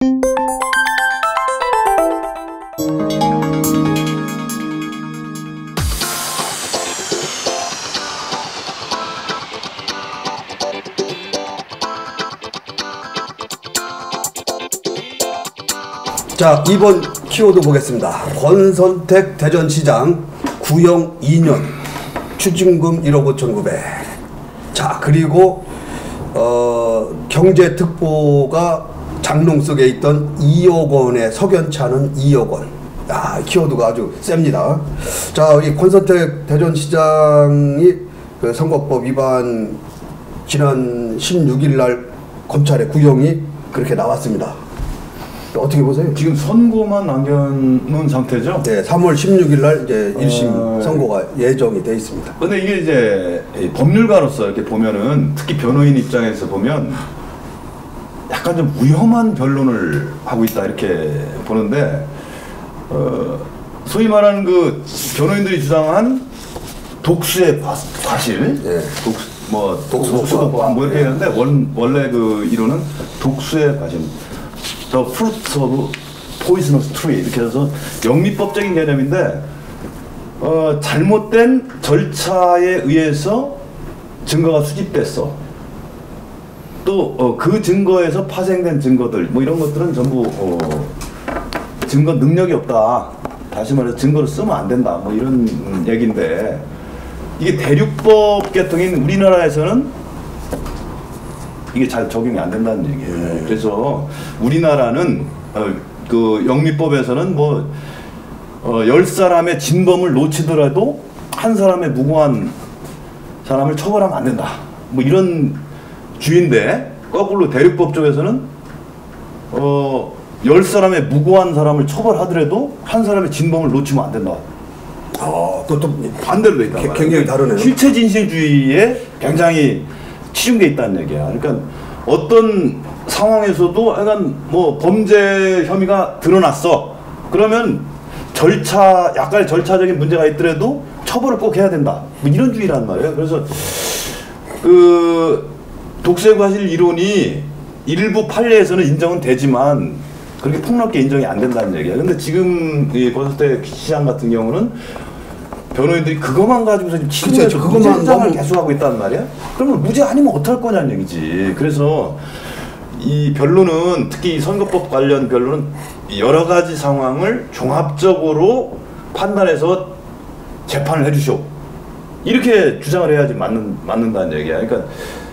자, 이번 키워드 보겠습니다. 권선택 대전시장 구형 2년 추징금 1억 5,900. 자, 그리고 경제특보가 장롱 속에 있던 2억 원의 석연차는 2억 원. 야, 키워드가 아주 셉니다. 자, 이 권선택 대전시장이 그 선거법 위반 지난 16일 날 검찰의 구형이 그렇게 나왔습니다. 어떻게 보세요? 지금 선고만 남겨놓은 상태죠? 네, 3월 16일 날 이제 1심 선고가 예정이 돼 있습니다. 근데 이게 이제 법률가로서 이렇게 보면은, 특히 변호인 입장에서 보면 약간 좀 위험한 변론을 하고 있다 이렇게 보는데, 소위 말하는 그 변호인들이 주장한 독수의 과실, 네. 독수법 뭐 이렇게 했는데 원래 그 이론은 독수의 과실. The fruit of poisonous tree 이렇게 해서 영미법적인 개념인데, 잘못된 절차에 의해서 증거가 수집됐어. 또 그 증거에서 파생된 증거들 뭐 이런 것들은 전부 증거 능력이 없다. 다시 말해서 증거를 쓰면 안 된다. 뭐 이런 얘기인데, 이게 대륙법 계통인 우리나라에서는 이게 잘 적용이 안 된다는 얘기예요. 그래서 우리나라는 그 영미법에서는 뭐 10사람의 진범을 놓치더라도 한 사람의 무고한 사람을 처벌하면 안 된다. 뭐 이런 주의인데, 거꾸로 대륙법 쪽에서는 10사람의 무고한 사람을 처벌하더라도 한 사람의 진범을 놓치면 안 된다. 그것도 반대로 돼 있다. 굉장히 다르네요. 실체진실주의에 굉장히 치중돼 있다는 얘기야. 그러니까 어떤 상황에서도 약간 뭐 범죄 혐의가 드러났어. 그러면 약간의 절차적인 문제가 있더라도 처벌을 꼭 해야 된다. 뭐 이런 주의란 말이에요. 그래서 그 독수의 과실 이론이 일부 판례에서는 인정은 되지만 그렇게 폭넓게 인정이 안 된다는 얘기야. 근데 지금 이 권선택 시장 같은 경우는 변호인들이 그것만 가지고서 지금 무죄주장을 계속하고 있단 말이야? 그러면 무죄 아니면 어떡할 거냐는 얘기지. 그래서 이 변론은, 특히 선거법 관련 변론은 여러 가지 상황을 종합적으로 판단해서 재판을 해주시오. 이렇게 주장을 해야지 맞는다는 얘기야. 그러니까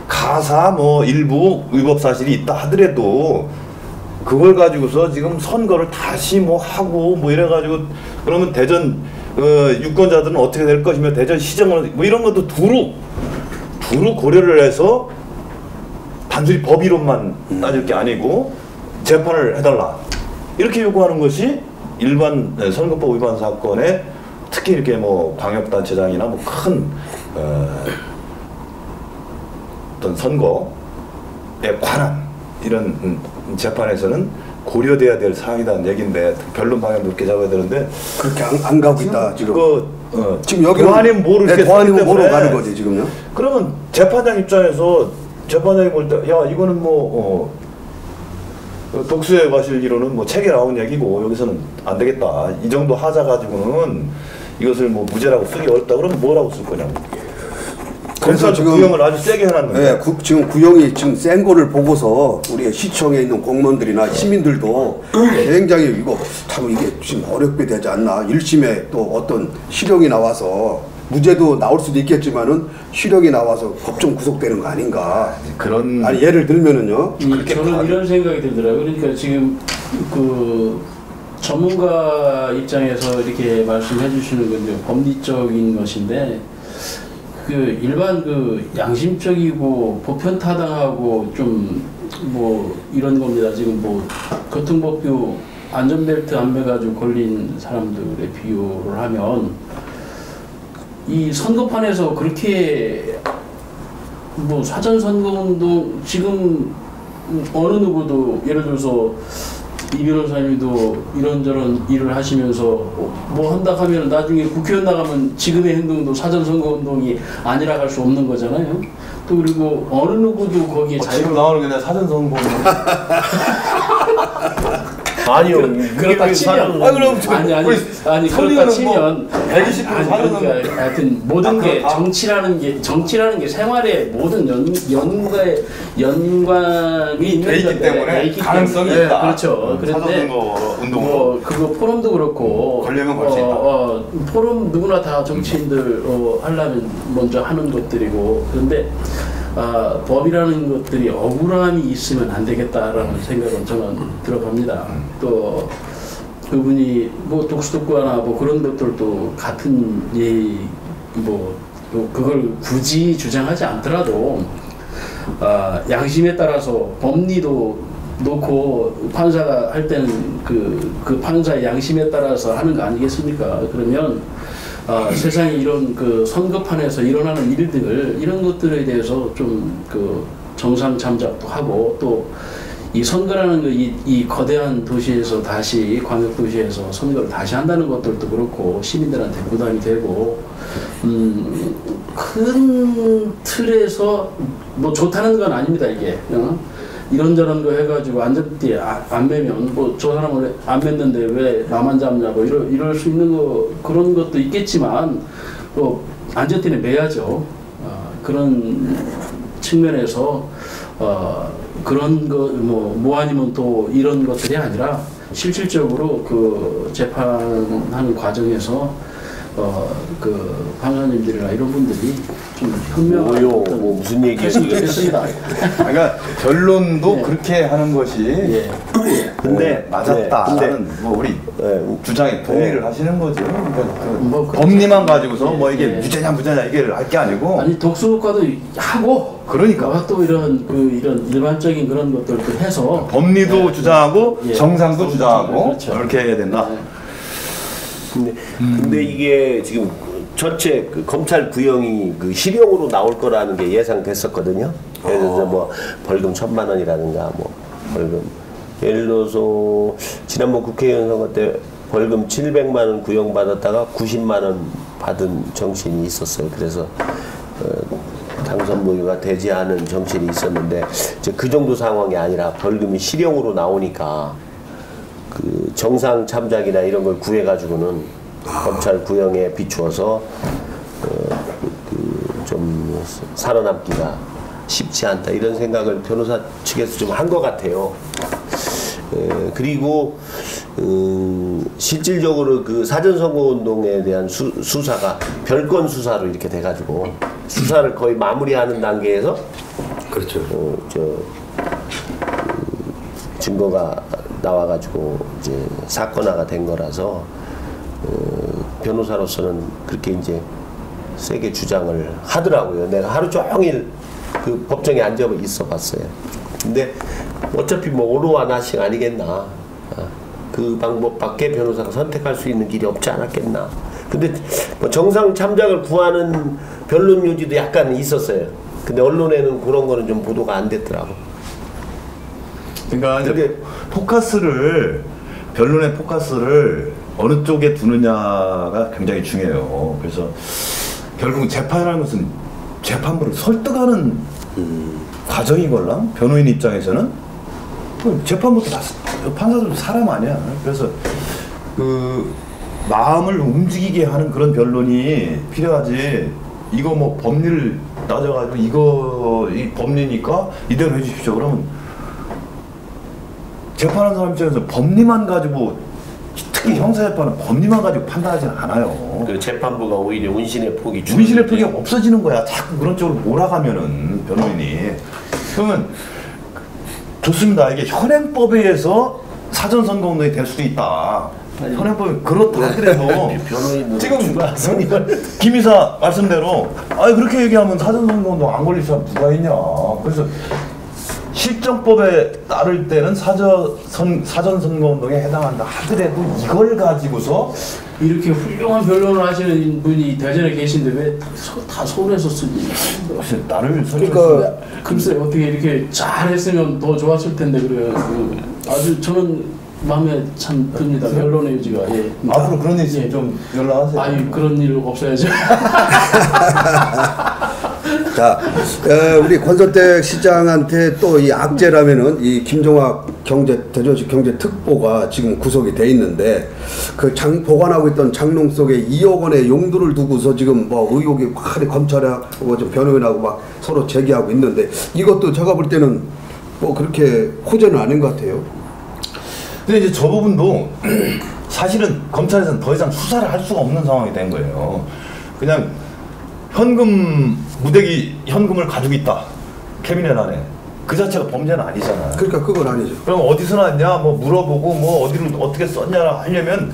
가사 뭐 일부 위법 사실이 있다 하더라도 그걸 가지고서 지금 선거를 다시 뭐 하고 뭐 이래가지고 그러면 대전 유권자들은 어떻게 될 것이며 대전 시정을 뭐 이런 것도 두루 고려를 해서 단순히 법 이론만 따질 게 아니고 재판을 해달라 이렇게 요구하는 것이 일반 선거법 위반 사건에 특히 이렇게 뭐 광역단체장이나 뭐 큰 어떤 선거에 관한 이런 재판에서는 고려돼야 될 사항이라는 얘기인데 변론 방향 높게 잡아야 되는데 그렇게 안 가고 있다 지금. 지금 여기 도안이면 뭐로 이렇게 도안이면 뭐로 가는 거지 지금요? 그러면 재판장 입장에서 재판장이 볼 때 야 이거는 뭐 독수의 과실 이론은 뭐 책에 나온 얘기고 여기서는 안 되겠다. 이 정도 하자 가지고는 이것을 뭐 무죄라고 쓰기 어렵다. 그러면 뭐라고 쓸 거냐고. 그래서 지금 구형을 아주 세게 해놨는데. 네, 지금 구형이 지금 센 거를 보고서 우리 시청에 있는 공무원들이나 시민들도 굉장히 이거 참 이게 지금 어렵게 되지 않나. 1심에 또 어떤 실형이 나와서 무죄도 나올 수도 있겠지만은 실형이 나와서 법정 구속되는 거 아닌가. 그런. 아니 예를 들면은요. 저는 이런 생각이 들더라고요. 그러니까 지금 그 전문가 입장에서 이렇게 말씀해 주시는 건 이제 법리적인 것인데. 그 일반 그 양심적이고 보편타당하고 좀 뭐 이런 겁니다. 지금 뭐 교통법규 안전벨트 안 매가지고 걸린 사람들의 비유를 하면 이 선거판에서 그렇게 뭐 사전선거운동 지금 어느 누구도 예를 들어서 이 변호사님도 이런저런 일을 하시면서 뭐 한다 하면 나중에 국회의원 나가면 지금의 행동도 사전선거운동이 아니라 할 수 없는 거잖아요. 또 그리고 어느 누구도 거기에 지금 나오는 게 사전선거운동 아니요. 그렇다 치면 그럼 아니 그렇다 선의원은 치면 120% 사전은 그러니까 하여튼 모든 게 정치라는 게 생활의 모든 연관이 있는 돼 있기 건데, 때문에 있기 가능성이 때문에. 있다. 그렇죠. 그런데 사전선거 운동으로 뭐 그거 포럼도 그렇고 걸리면 걸 수 있다. 포럼 누구나 다 정치인들 하려면 먼저 하는 것들이고 그런데 법이라는 것들이 억울함이 있으면 안 되겠다라는 생각은 저는 들어갑니다. 또 그분이 뭐 독수독과나 뭐 그런 것들도 같은 뭐 그걸 굳이 주장하지 않더라도 양심에 따라서 법리도 놓고 판사가 할 때는 그 판사의 양심에 따라서 하는 거 아니겠습니까? 그러면 세상에 이런 그 선거판에서 일어나는 일들 이런 것들에 대해서 좀 그 정상 참작도 하고 또 이 선거라는 이 거대한 도시에서 다시 광역 도시에서 선거를 다시 한다는 것들도 그렇고 시민들한테 부담이 되고 큰 틀에서 뭐 좋다는 건 아닙니다 이게. 이런저런 거 해가지고 안전띠 안 매면 뭐 저 사람은 안 맸는데 왜 나만 잡냐고 이럴 수 있는 거 그런 것도 있겠지만 또 안전띠는 매야죠. 그런 측면에서 그런 거 뭐 아니면 또 이런 것들이 아니라 실질적으로 그 재판하는 과정에서 그 판사님들이나 이런 분들이 좀 현명한 뭐 무슨 얘기겠습니다. 그러니까 결론도 네. 그렇게 하는 것이 근데 맞았다는 뭐 우리 주장에 동의를 하시는 거죠. 그러니까 뭐 법리만 가지고서 뭐 이게 예. 무죄냐 얘기를 할 게 아니고 아니 독수국과도 하고 그러니까 또 이런 일반적인 그런 것들도 해서 법리도 주장하고 정상도 주장하고 그렇죠. 이렇게 해야 된다. 근데 이게 지금 전체 그 검찰 구형이 그 실형으로 나올 거라는 게 예상됐었거든요. 예를 들어서 뭐 벌금 1,000만 원이라든가 뭐 벌금 예를 들어서 지난번 국회의원 선거 때 벌금 700만 원 구형받았다가 90만 원 받은 정치인이 있었어요. 그래서 당선 무효가 되지 않은 정치인이 있었는데 이제 그 정도 상황이 아니라 벌금이 실형으로 나오니까 그 정상 참작이나 이런 걸 구해가지고는 검찰 구형에 비추어서 좀 살아남기가 쉽지 않다 이런 생각을 변호사 측에서 좀 한 것 같아요. 그리고 실질적으로 그 사전선거운동에 대한 수사가 별건 수사로 이렇게 돼가지고 수사를 거의 마무리하는 단계에서 그렇죠. 증거가 나와가지고 이제 사건화가 된 거라서 변호사로서는 그렇게 이제 세게 주장을 하더라고요. 내가 하루 종일 그 법정에 앉아 있어 봤어요. 근데 어차피 뭐 오로와 나싱 아니겠나. 그 방법밖에 변호사가 선택할 수 있는 길이 없지 않았겠나. 근데 뭐 정상 참작을 구하는 변론 요지도 약간 있었어요. 근데 언론에는 그런 거는 좀 보도가 안 됐더라고. 그러니까 이제 변론의 포커스를 어느 쪽에 두느냐가 굉장히 중요해요. 그래서 결국 재판이라는 것은 재판부를 설득하는 과정이걸라 변호인 입장에서는 재판부도 다 판사들도 사람 아니야. 그래서 그 마음을 움직이게 하는 그런 변론이 필요하지. 이거 뭐 법리를 따져가지고 이거 이 법리니까 이대로 해주십시오. 그러면 재판하는 사람 입장에서 법리만 가지고 특히 형사재판은 법리만 가지고 판단하지는 않아요. 그 재판부가 오히려 운신의 폭이 운신의 폭이 없어지는 거야. 자꾸 그런 쪽으로 몰아가면은 변호인이. 그러면 좋습니다. 이게 현행법에 의해서 사전선거운동이 될 수도 있다. 현행법이 그렇다 하더라도 지금 김 이사 말씀대로 그렇게 얘기하면 사전선거운동 안 걸릴 사람 누가 있냐. 그래서 실정법에 따를 때는 사전선거운동에 해당한다 하더라도 이걸 가지고서 이렇게 훌륭한 변론을 하시는 분이 대전에 계신데 왜 다 서울에서 쓰니? 나를 그러니까 글쎄 어떻게 이렇게 잘했으면 더 좋았을 텐데 그래요. 아주 저는 마음에 참 듭니다. 변론의 의지가. 예. 앞으로 그런 일 있으면 좀 연락하세요. 아니 그런 일 없어야죠. 자, 우리 권선택 시장한테 또 이 악재라면은 이 김종학 대전시 경제특보가 지금 구속이 돼 있는데 그 보관하고 있던 장롱 속에 2억 원의 용도를 두고서 지금 뭐 의혹이 확 검찰하고 좀 변호인하고 막 서로 제기하고 있는데 이것도 제가 볼 때는 뭐 그렇게 호재는 아닌 것 같아요. 근데 이제 저 부분도 사실은 검찰에서는 더 이상 수사를 할 수가 없는 상황이 된 거예요. 그냥 현금 무대기 현금을 가지고 있다 캐비넷 안에 그 자체가 범죄는 아니잖아요. 그러니까 그건 아니죠. 그럼 어디서 났냐 뭐 물어보고 뭐 어디로 어떻게 썼냐 하려면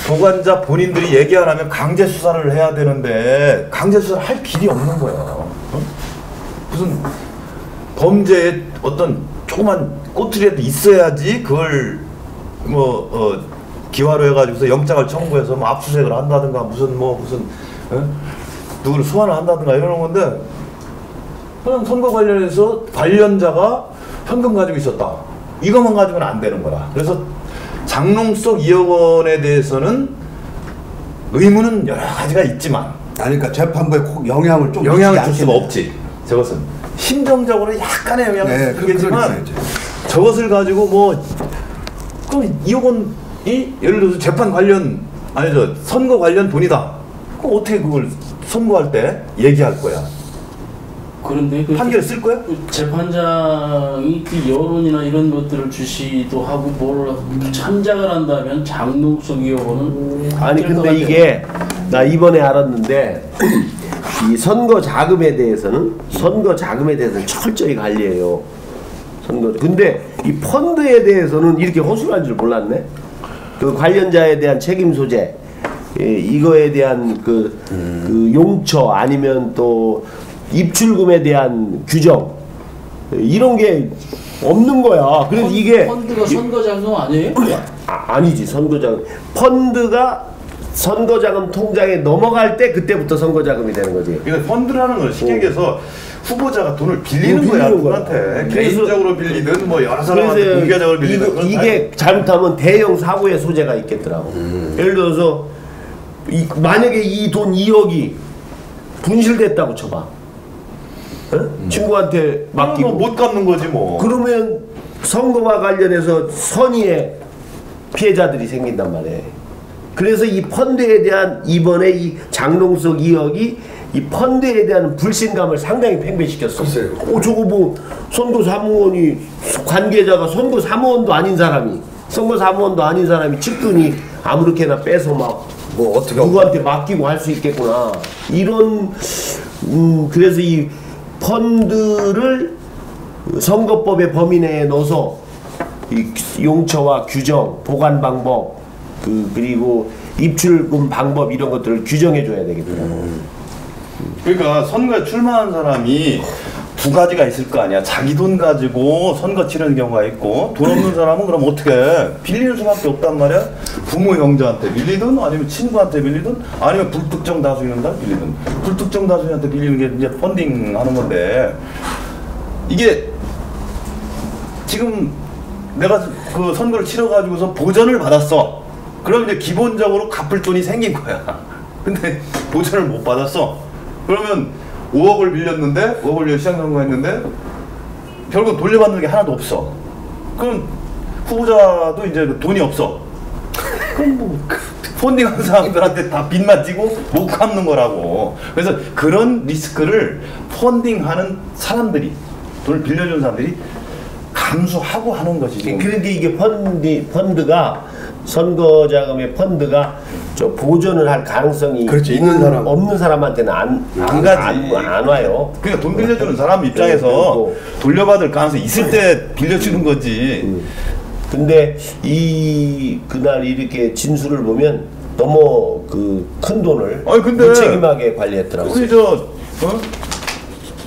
보관자 본인들이 얘기 안 하면 강제 수사를 해야 되는데 강제 수사를 할 길이 없는 거예요. 어? 무슨 범죄에 어떤 조그만 꼬투리라도 있어야지 그걸 기화로 해가지고서 영장을 청구해서 뭐 압수수색을 한다든가 무슨 누구를 소환을 한다든가 이러는 건데 그냥 선거 관련해서 관련자가 현금 가지고 있었다 이것만 가지고는 안 되는 거라. 그래서 장롱 속 2억 원에 대해서는 의무는 여러 가지가 있지만 아니 그러니까 재판부에 영향을 줄 수가 없지. 저것은 심정적으로 약간의 영향을 주겠지만 저것을 가지고 그럼 2억 원이 예를 들어서 재판 관련 선거 관련 돈이다. 그럼 어떻게 그걸 선고할 때 얘기할 거야? 그런데 판결을 쓸 거야? 재판장이 그 여론이나 이런 것들을 주시도 하고 뭘 참작을 한다면 장롱 속 2억 원은 아니 근데 이게 나 이번에 알았는데 이 선거 자금에 대해서는 철저히 관리해요. 근데 이 펀드에 대해서는 이렇게 허술한 줄 몰랐네. 그 관련자에 대한 책임 소재, 이거에 대한 그 용처 아니면 또 입출금에 대한 규정 이런 게 없는 거야. 그래서 이게 펀드가 선거 자금 아니에요? 아니지. 선거자금 펀드가 선거자금 통장에 넘어갈 때 그때부터 선거자금이 되는 거지. 그러니까 펀드라는 걸 쉽게 얘기해서 후보자가 돈을 빌리는 거야. 누구한테 개인적으로 빌리든 뭐 여러 사람한테 공개적으로 빌리든 이게 잘못하면 대형 사고의 소재가 있겠더라고. 예를 들어서 만약에 이 돈 2억이 분실됐다고 쳐봐. 친구한테 맡기고 못 갚는 거지 뭐. 그러면 선거와 관련해서 선의의 피해자들이 생긴단 말이에요. 그래서 이 펀드에 대한 이번에 이 장롱 속 2억이 이 펀드에 대한 불신감을 상당히 팽배시켰어. 저거 뭐 선거 사무원이 관계자가 선거 사무원도 아닌 사람이 측근이 아무렇게나 빼서 막 어떻게 누구한테 맡기고 할 수 있겠구나. 이런 그래서 이 펀드를 선거법의 범위 내에 넣어서 이 용처와 규정, 보관 방법, 그리고 입출금 방법 이런 것들을 규정해 줘야 되겠더라고. 그러니까 선거에 출마한 사람이 두 가지가 있을 거 아니야. 자기 돈 가지고 선거 치르는 경우가 있고 돈 없는 사람은 그럼 어떻게 해? 빌리는 수밖에 없단 말이야. 부모 형제한테 빌리든 아니면 친구한테 빌리든 아니면 불특정 다수인한테 빌리든 불특정 다수인한테 빌리는 게 이제 펀딩 하는 건데 이게 지금 내가 그 선거를 치러가지고서 보전을 받았어. 그럼 이제 기본적으로 갚을 돈이 생긴 거야. 근데 보전을 못 받았어. 그러면 5억을 빌렸는데 5억을 빌려 시장선거 했는데 결국 돌려받는 게 하나도 없어. 그럼 후보자도 이제 돈이 없어. 그럼 뭐 펀딩하는 사람들한테 다 빚만 지고 못 갚는 거라고. 그래서 그런 리스크를 펀딩하는 사람들이 돈을 빌려준 사람들이 감수하고 하는 것이지. 그런데 이게 펀드가 선거자금의 펀드가 저 보존을 할 가능성이 그렇지, 있는 사람 없는 사람한테는 안 와요. 그러니까 돈 빌려주는 사람 입장에서 돌려받을 가능성이 있을 때 빌려주는 거지. 근데 그날 이렇게 진술을 보면 너무 큰 돈을 무책임하게 관리했더라고요. 그래서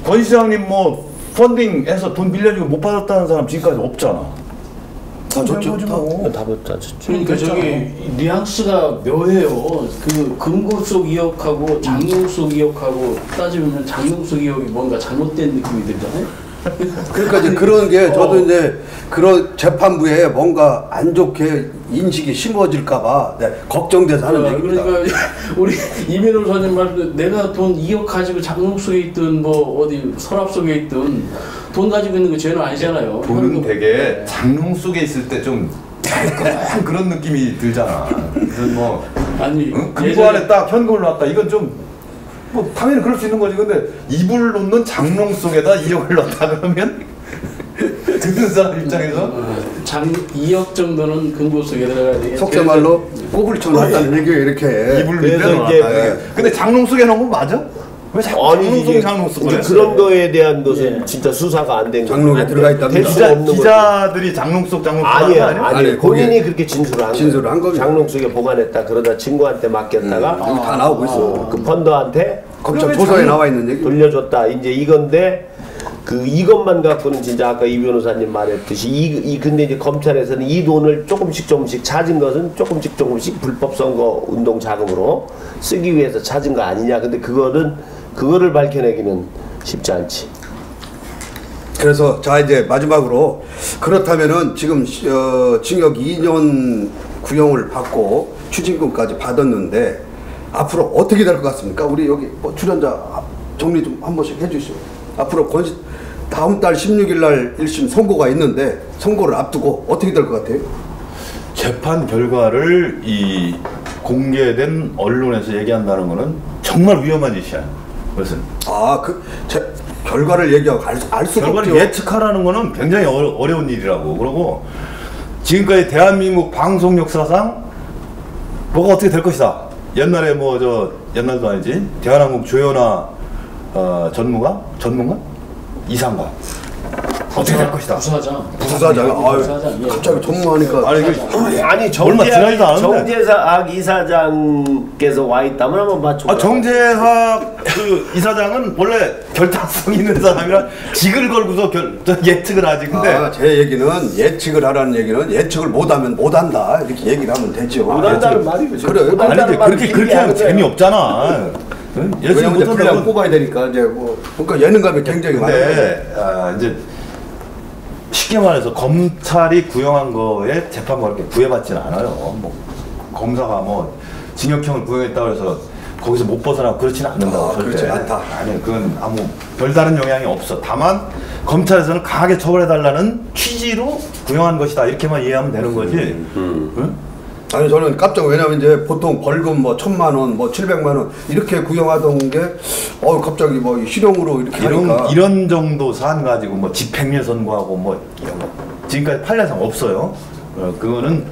권 시장님 뭐 펀딩해서 돈 빌려주고 못 받았다는 사람 지금까지 없잖아. 다 줬죠. 다 줬죠. 그러니까 저기 뉘앙스가 묘해요. 그 금고 속 2억하고 장롱 속 2억하고 따지면 장롱 속 2억이 뭔가 잘못된 느낌이 들잖아요. 그러니까 이제 그런 게 저도 이제 그런 재판부에 뭔가 안 좋게 인식이 심어질까봐 걱정돼서 하는 얘기입니다. 그러니까 우리 이 변호사님 말도 내가 돈 2억 가지고 장롱 속에 있든 뭐 어디 서랍 속에 있든 돈 가지고 있는 거 죄는 아니잖아요. 돈은 되게 장롱 속에 있을 때 좀 그런 느낌이 들잖아. 그래서 뭐 아니 금고 안에 딱 현금을 넣었다. 이건 좀 뭐 당연히 그럴 수 있는 거지. 근데 이불 놓는 장롱 속에다 2억을 넣었다 그러면 듣는 사람 입장에서 2억 정도는 금고 속에 들어가야 되겠죠. 속세 말로 꼬불쳐 놨다는 얘기예요, 이렇게. 이불 밑에 그래서 넣었다. 이제 근데 장롱 속에 넣은 건 맞아? 왜 자꾸 장롱 속에 장롱 속에 이제 그런 거에 대한 것은 진짜 수사가 안 된 거. 장롱에 들어가 있답니다. 기자들이 장롱 속 장롱 속 아니야, 아니야? 아니 본인이 그렇게 진술을 한 진술을 거예요. 한 겁니다. 장롱 속에 보관했다. 그러다 친구한테 맡겼다가 다 나오고 있어. 그 펀더한테 검찰 조서에 나와 있는 얘기. 돌려줬다. 이제 이건데 그 이것만 갖고는 진짜 아까 이 변호사님 말했듯이 근데 이제 검찰에서는 이 돈을 조금씩 찾은 것은 조금씩 불법 선거 운동 자금으로 쓰기 위해서 찾은 거 아니냐. 근데 그거를 밝혀내기는 쉽지 않지. 그래서 자 이제 마지막으로 그렇다면은 지금 징역 2년 구형을 받고 추징금까지 받았는데 앞으로 어떻게 될 것 같습니까? 우리 여기 뭐 출연자 정리 좀 한 번씩 해주시죠. 앞으로 다음 달 16일 날 1심 선고가 있는데 선고를 앞두고 어떻게 될 것 같아요? 재판 결과를 이 공개된 언론에서 얘기한다는 거는 정말 위험한 짓이야. 그것은 결과를 얘기하고 알 수가 결과를 없죠. 예측하라는 거는 굉장히 어려운 일이라고. 그러고 지금까지 대한민국 방송 역사상 뭐가 어떻게 될 것이다. 옛날에 옛날도 아니지. 대한항공 조현아 전문가 이상가 어떻게 될 것이다. 부사장. 부사장. 갑자기 전무하니까. 아니 얼마 지나지도 않은데. 정재학 이사장께서 와 있다면 한번 맞춰. 정재학 그 이사장은 원래 결단성 있는 사람이라 직을 걸고서 예측을 하지. 근데 제 얘기는 예측을 하라는 얘기는 예측을 못하면 못한다 이렇게 얘기를 하면 되죠. 못한다는 말이죠. 그래. 아니 그렇게 하면 재미없잖아. 왜냐면 이제 분량 뽑아야 되니까 이제 그러니까 예능감이 굉장히 많아요. 이제 쉽게 말해서 검찰이 구형한 거에 재판과 이렇게 구애받지는 않아요. 뭐 검사가 징역형을 구형했다고 해서 거기서 못 벗어나고 그렇지는 않는다고. 그렇지 않다. 아니 그건 아무 별다른 영향이 없어. 다만 검찰에서는 강하게 처벌해달라는 취지로 구형한 것이다 이렇게만 이해하면 되는 거지. 응? 아니 저는 깜짝 왜냐면 이제 보통 벌금 1,000만 원, 700만 원 이렇게 구형하던 게 갑자기 실형으로 이렇게 하니까 이런 정도 사안 가지고 집행유예 선고하고 이런 거 지금까지 판례상 없어요. 그거는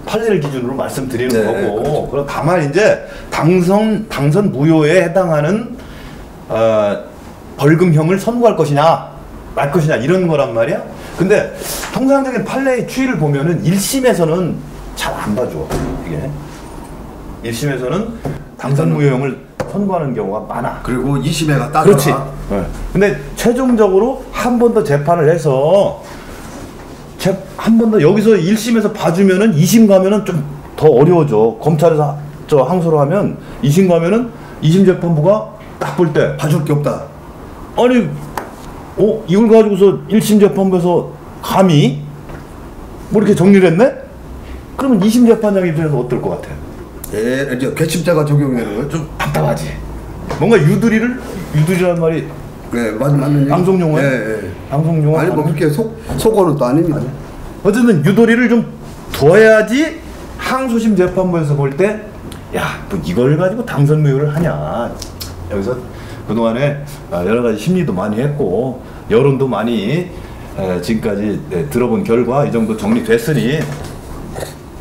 판례를 기준으로 말씀드리는 거고. 그럼 다만 이제 당선 무효에 해당하는 벌금형을 선고할 것이냐 말 것이냐 이런 거란 말이야. 근데 통상적인 판례의 추이를 보면은 1심에서는 잘 안 봐줘. 이게 1심에서는 당선 무효형을 선고하는 경우가 많아. 그리고 2심에 갔다. 그렇지. 네. 근데 최종적으로 한 번 더 재판을 해서 한 번 더 여기서 1심에서 봐주면은 2심 가면은 좀 더 어려워져. 검찰에서 항소를 하면 2심 가면은 2심 재판부가 딱 볼 때 봐줄 게 없다. 아니 이걸 가지고서 1심 재판부에서 감히 이렇게 정리를 했네? 그러면 2심 재판장 입장에서 어떨 것 같아? 이제 괘씸죄가 적용되는 거예요? 좀 답답하지. 뭔가 유두리라는 말이 맞는 얘기. 방송 용어? 방송 용어? 아니 그렇게 속어는 또 아닙니다. 어쨌든 유도리를 좀 둬야지 항소심 재판부에서 볼 때 이걸 가지고 당선 무효를 하냐. 여기서 그동안에 여러 가지 심리도 많이 했고 여론도 많이 지금까지 들어본 결과 이 정도 정리됐으니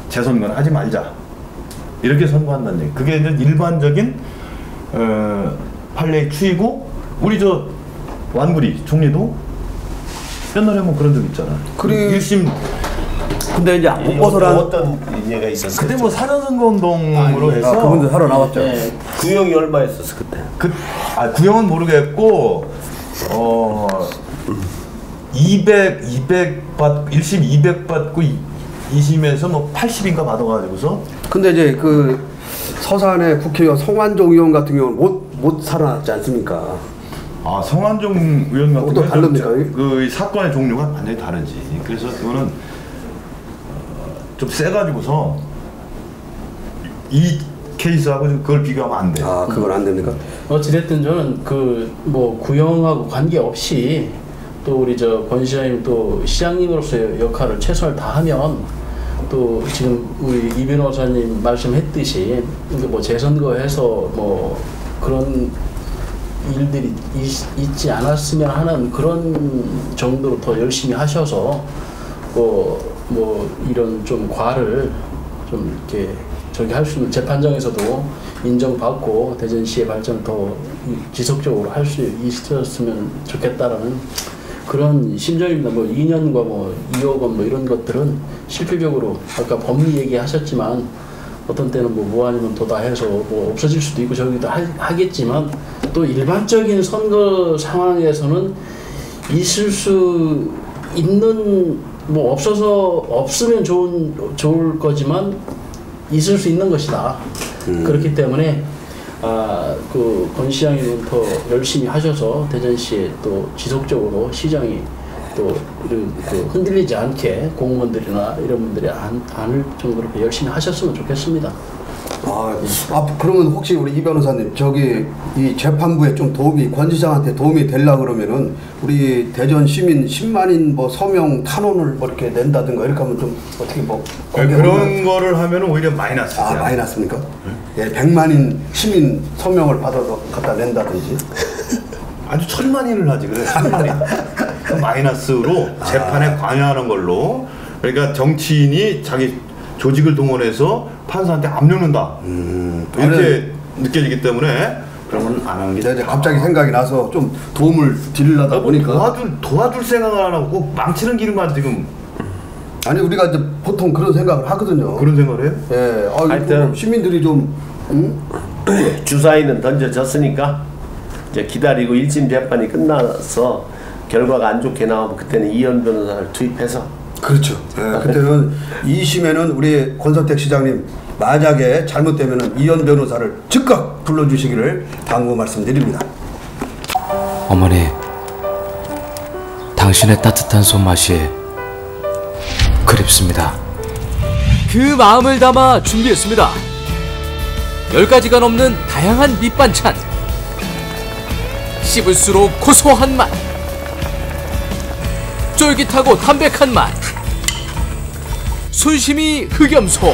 재선거는 하지 말자 이렇게 선고한다는 얘기. 그게 이제 일반적인 판례의 추이고 우리 완구리 총리도 옛날에 그런 적 있잖아. 1심 근데 이제 못 벗어난 어떤 얘가 있었어요? 그때 사전선거 운동으로 해서 그분들 하러 나왔죠. 구형이 얼마였었어 그때? 구형은 모르겠고 1심 200 받고 2심에서 80인가 받아가지고서. 근데 이제 서산의 국회의원 성완종 의원 같은 경우는 못 살아났지 않습니까? 아, 성완종 의원 같은 그것도 다릅니다. 그 사건의 종류가 완전히 다르지. 그래서 이거는 좀 세가지고서 이 케이스하고 그걸 비교하면 안 돼. 아, 그건 안 됩니까? 어찌됐든 저는 그 뭐 구형하고 관계없이 또 우리 권 시장님 또 시장님으로서의 역할을 최선을 다하면 또 지금 우리 이 변호사님 말씀했듯이 뭐 재선거해서 뭐 그런 일들이 있지 않았으면 하는 그런 정도로 더 열심히 하셔서 뭐 이런 좀 과를 좀 이렇게 저기 할 수 있는 재판정에서도 인정받고 대전시의 발전을 더 지속적으로 할 수 있었으면 좋겠다라는 그런 심정입니다. 뭐 2년과 뭐 2억 원 뭐 이런 것들은 실질적으로 아까 법리 얘기하셨지만 어떤 때는 뭐 무한이면 도다해서 뭐 없어질 수도 있고 저기도 하겠지만 또 일반적인 선거 상황에서는 있을 수 있는 뭐 없으면 좋을 거지만 있을 수 있는 것이다. 그렇기 때문에 권 시장님은 더 열심히 하셔서 대전시에 또 지속적으로 시장이 또 흔들리지 않게 공무원들이나 이런 분들이 안을 좀 그렇게 열심히 하셨으면 좋겠습니다. 그러면 혹시 우리 이 변호사님 이 재판부에 좀 권 시장한테 도움이 되려 그러면은 우리 대전 시민 10만인 뭐 서명 탄원을 뭐 이렇게 낸다든가 이렇게 하면 좀 어떻게 뭐 그런 거를 하면은 오히려 마이너스야. 마이너스입니까? 예, 100만인 시민 서명을 받아서 갖다 낸다든지. 아주 1000만인을 하지 그래. 1000만인. 그 마이너스로 재판에 관여하는 걸로. 그러니까 정치인이 자기 조직을 동원해서 판사한테 압류는다. 이렇게 느껴지기 때문에 그러면 안 하는 게 이제 갑자기 생각이 나서 좀 도움을 드리려다 보니까 도와줄 생각을 안 하고 꼭 망치는 길만 지금. 아니 우리가 이제 보통 그런 생각을 하거든요. 그런 생각을 해요? 예. 하여튼 시민들이 좀 주사위는 던져졌으니까 이제 기다리고 1심 재판이 끝나서 결과가 안 좋게 나오면 그때는 이현 변호사를 투입해서 그렇죠. 예, 그때는 2심에는 우리 권선택 시장님 만약에 잘못되면은 이현 변호사를 즉각 불러주시기를 당부 말씀드립니다. 어머니, 당신의 따뜻한 손맛이 그립습니다. 그 마음을 담아 준비했습니다. 10가지가 넘는 다양한 밑반찬, 씹을수록 고소한 맛, 쫄깃하고 담백한 맛, 순심이 흑염소,